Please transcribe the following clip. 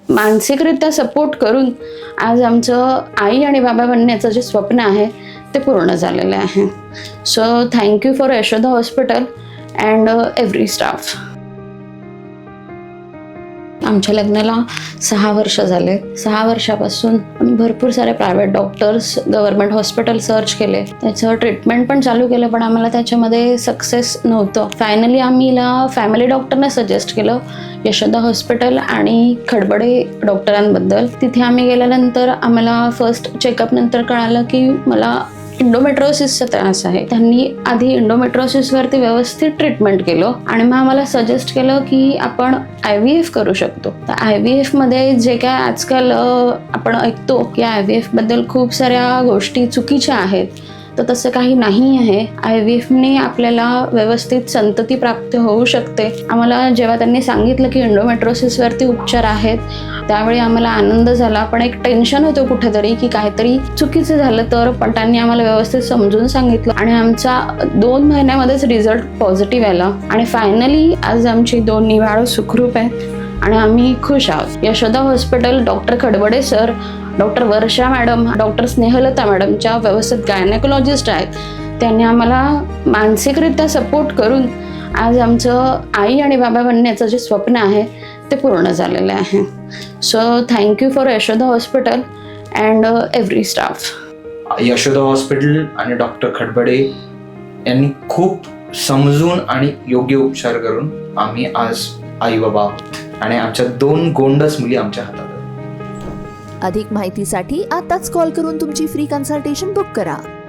मानसिकरित्या support करून आज आमचं आई आणि बाबा बनण्याचं जे स्वप्न आहे ते पूर्ण झालेलं आहे. So thank you for Yashoda hospital and every staff. आमच्या लग्नाला 6 वर्ष झाले. 6 वर्षापासून आम्ही भरपूर सारे private doctors, government hospital search केले. त्याचं ट्रीटमेंट पण चालू केलं, पण आम्हाला त्याच्यामध्ये सक्सेस नव्हतं. फायनली आम्हीला फॅमिली डॉक्टरने सजेस्ट केलं यशोदा हॉस्पिटल आणि खडबडे डॉक्टरांबद्दल. तिथे आम्ही गेल्यानंतर आम्हाला फर्स्ट चेकअप नंतर कळालं की मला इंडोमेट्रोसिसचा त्रास आहे. त्यांनी आधी इंडोमेट्रोसिसवरती व्यवस्थित ट्रीटमेंट केलं आणि मग आम्हाला सजेस्ट केलं की आपण IVF करू शकतो. तर IVF मध्ये जे काय आजकाल आपण ऐकतो की IVF बद्दल खूप साऱ्या गोष्टी चुकीच्या आहेत, तर तसं काही नाही आहे. IVFने आपल्याला व्यवस्थित संतती प्राप्त होऊ शकते. आम्हाला जेव्हा त्यांनी सांगितलं की इंडोमेट्रोसिसवरती उपचार आहेत, त्यावेळी आम्हाला आनंद झाला, पण एक टेन्शन होतं कुठेतरी की काहीतरी चुकीचं झालं तर. पण त्यांनी आम्हाला व्यवस्थित समजून सांगितलं आणि आमचा 2 महिन्यामध्येच रिझल्ट पॉझिटिव्ह आला आणि फायनली आज आमची 2 निवाळं सुखरूप आहेत आणि आम्ही खुश आहोत. Yashoda hospital, doctor Khadbade sir, doctor Varsha madam, doctor Snehalata madam ज्या व्यवस्थित गायनेकोलॉजिस्ट आहेत, त्यांनी आम्हाला मानसिकरित्या सपोर्ट करून आज आमचं आई आणि बाबा बनण्याचं जे स्वप्न आहे ते पूर्ण झालेलं आहे. So thank you for Yashoda hospital and every staff. Yashoda hospital आणि डॉक्टर खडबडे यांनी खूप समजून आणि योग्य उपचार करून आम्ही आज आई बाबा आहोत आणि आमच्या 2 गोंडस मुली आमच्या हातात आहेत. अधिक माहितीसाठी आताच कॉल करून तुमची फ्री कन्सल्टेशन बुक करा.